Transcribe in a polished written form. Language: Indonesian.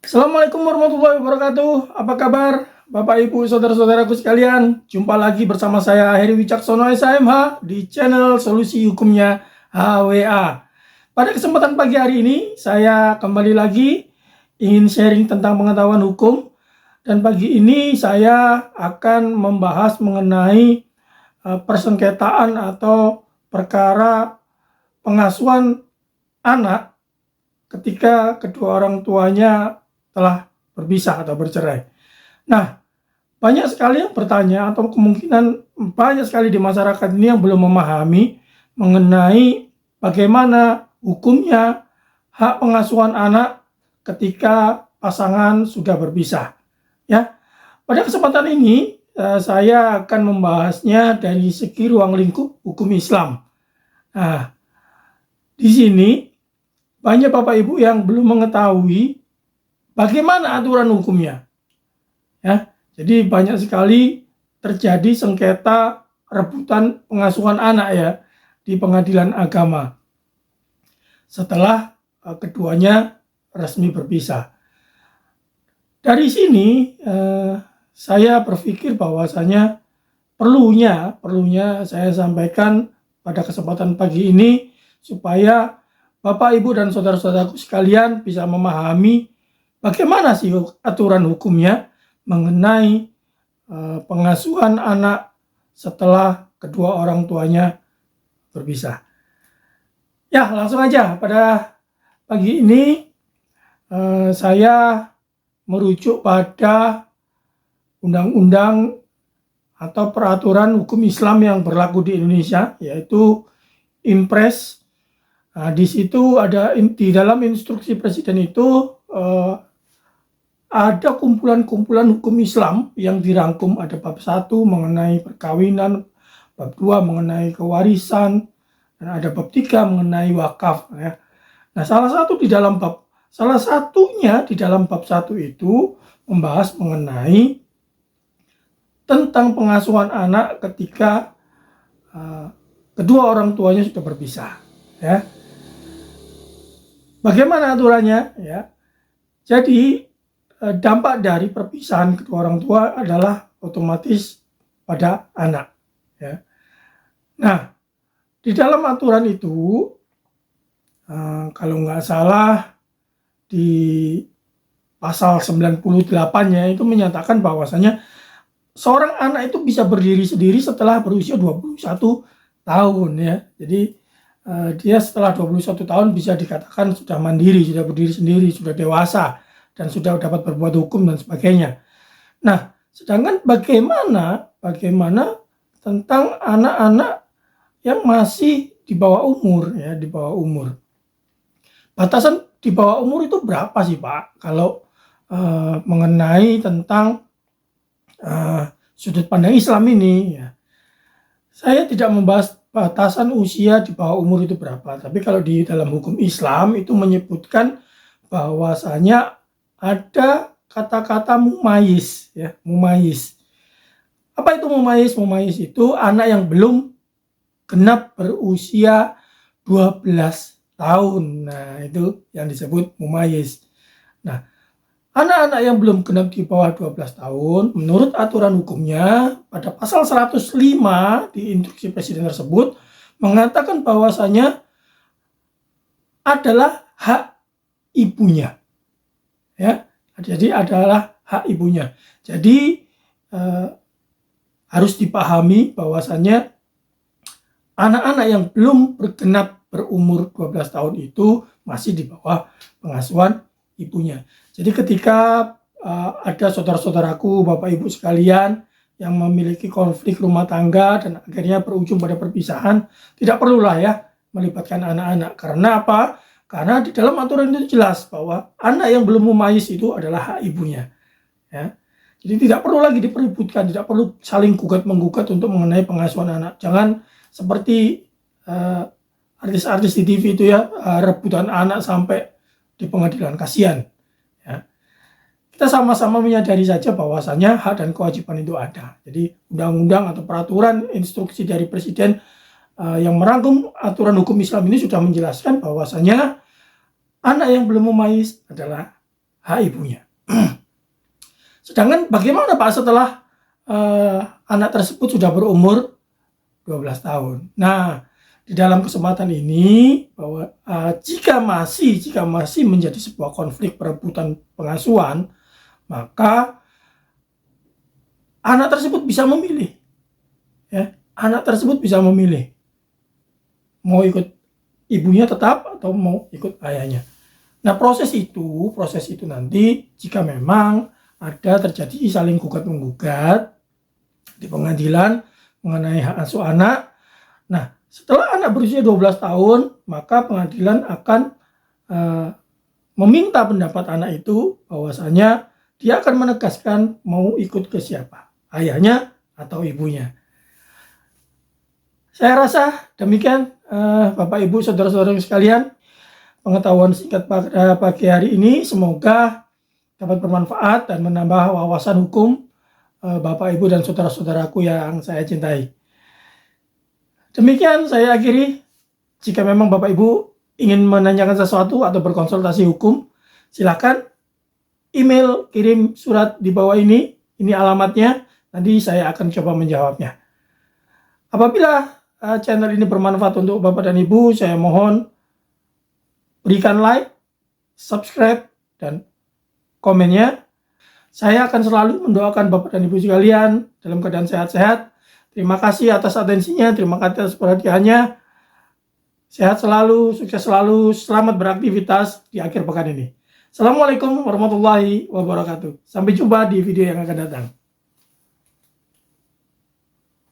Assalamualaikum warahmatullahi wabarakatuh. Apa kabar Bapak Ibu saudara-saudaraku sekalian? Jumpa lagi bersama saya Heri Wicaksono SHMH di channel Solusi Hukumnya HWA. Pada kesempatan pagi hari ini saya kembali lagi ingin sharing tentang pengetahuan hukum, dan pagi ini saya akan membahas mengenai persengketaan atau perkara pengasuhan anak ketika kedua orang tuanya telah berpisah atau bercerai. Nah, banyak sekali yang bertanya atau kemungkinan banyak sekali di masyarakat ini yang belum memahami mengenai bagaimana hukumnya hak pengasuhan anak ketika pasangan sudah berpisah. Ya, pada kesempatan ini saya akan membahasnya dari segi ruang lingkup hukum Islam. Nah, di sini banyak Bapak Ibu yang belum mengetahui bagaimana aturan hukumnya. Ya, jadi banyak sekali terjadi sengketa rebutan pengasuhan anak ya di pengadilan agama setelah keduanya resmi berpisah. Dari sini saya berpikir bahwasanya perlunya saya sampaikan pada kesempatan pagi ini supaya Bapak, Ibu, dan saudara-saudaraku sekalian bisa memahami bagaimana sih aturan hukumnya mengenai pengasuhan anak setelah kedua orang tuanya berpisah. Ya, langsung aja pada pagi ini saya merujuk pada undang-undang atau peraturan hukum Islam yang berlaku di Indonesia, yaitu Impres. Nah, di situ ada di dalam instruksi presiden itu ada kumpulan-kumpulan hukum Islam yang dirangkum. Ada bab 1 mengenai perkawinan, bab 2 mengenai kewarisan, dan ada bab 3 mengenai wakaf ya. Nah, salah satunya di dalam bab 1 itu membahas mengenai tentang pengasuhan anak ketika kedua orang tuanya sudah berpisah ya. Bagaimana aturannya ya? Jadi dampak dari perpisahan kedua orang tua adalah otomatis pada anak ya. Nah, di dalam aturan itu kalau nggak salah di pasal 98-nya itu menyatakan bahwasanya seorang anak itu bisa berdiri sendiri setelah berusia 21 tahun ya. Jadi dia setelah 21 tahun bisa dikatakan sudah mandiri, sudah berdiri sendiri, sudah dewasa, dan sudah dapat berbuat hukum dan sebagainya. Nah, sedangkan bagaimana tentang anak-anak yang masih di bawah umur ya, di bawah umur. Batasan di bawah umur itu berapa sih Pak? Kalau mengenai tentang sudut pandang Islam ini ya. Saya tidak membahas batasan usia di bawah umur itu berapa, tapi kalau di dalam hukum Islam itu menyebutkan bahwasanya ada kata-kata mumayyiz ya, mumayyiz. Apa itu mumayyiz? Mumayyiz itu anak yang belum genap berusia 12 tahun. Nah, itu yang disebut mumayyiz. Nah, anak-anak yang belum genap di bawah 12 tahun, menurut aturan hukumnya, pada pasal 105 di instruksi presiden tersebut, mengatakan bahwasanya adalah hak ibunya. Ya, jadi adalah hak ibunya. Jadi harus dipahami bahwasanya anak-anak yang belum bergenap berumur 12 tahun itu masih di bawah pengasuhan ibunya. Jadi ketika ada saudara-saudaraku, Bapak Ibu sekalian yang memiliki konflik rumah tangga dan akhirnya berujung pada perpisahan, tidak perlulah ya melibatkan anak-anak. Karena apa? Karena di dalam aturan itu jelas bahwa anak yang belum mumayyiz itu adalah hak ibunya. Ya. Jadi tidak perlu lagi dipeributkan, tidak perlu saling gugat-menggugat untuk mengenai pengasuhan anak. Jangan seperti artis-artis di TV itu ya, rebutan anak sampai di pengadilan, kasihan ya. Kita sama-sama menyadari saja bahwasanya hak dan kewajiban itu ada. Jadi undang-undang atau peraturan instruksi dari presiden yang merangkum aturan hukum Islam ini sudah menjelaskan bahwasanya anak yang belum mumayyiz adalah hak ibunya. Sedangkan bagaimana Pak setelah anak tersebut sudah berumur 12 tahun? Nah, di dalam kesempatan ini bahwa jika masih menjadi sebuah konflik perebutan pengasuhan, maka anak tersebut bisa memilih. Ya, anak tersebut bisa memilih mau ikut ibunya tetap atau mau ikut ayahnya. Nah, proses itu nanti jika memang ada terjadi saling gugat-menggugat di pengadilan mengenai hak asuh anak. Nah, setelah anak berusia 12 tahun, maka pengadilan akan meminta pendapat anak itu bahwasanya dia akan menegaskan mau ikut ke siapa, ayahnya atau ibunya. Saya rasa demikian Bapak Ibu saudara-saudara sekalian, pengetahuan singkat pada pagi hari ini semoga dapat bermanfaat dan menambah wawasan hukum Bapak Ibu dan saudara-saudaraku yang saya cintai. Demikian saya akhiri. Jika memang Bapak Ibu ingin menanyakan sesuatu atau berkonsultasi hukum, silakan email, kirim surat di bawah ini alamatnya, nanti saya akan coba menjawabnya. Apabila channel ini bermanfaat untuk Bapak dan Ibu, saya mohon berikan like, subscribe, dan komennya. Saya akan selalu mendoakan Bapak dan Ibu sekalian dalam keadaan sehat-sehat. Terima kasih atas atensinya, terima kasih atas perhatiannya. Sehat selalu, sukses selalu, selamat beraktivitas di akhir pekan ini. Assalamualaikum warahmatullahi wabarakatuh. Sampai jumpa di video yang akan datang.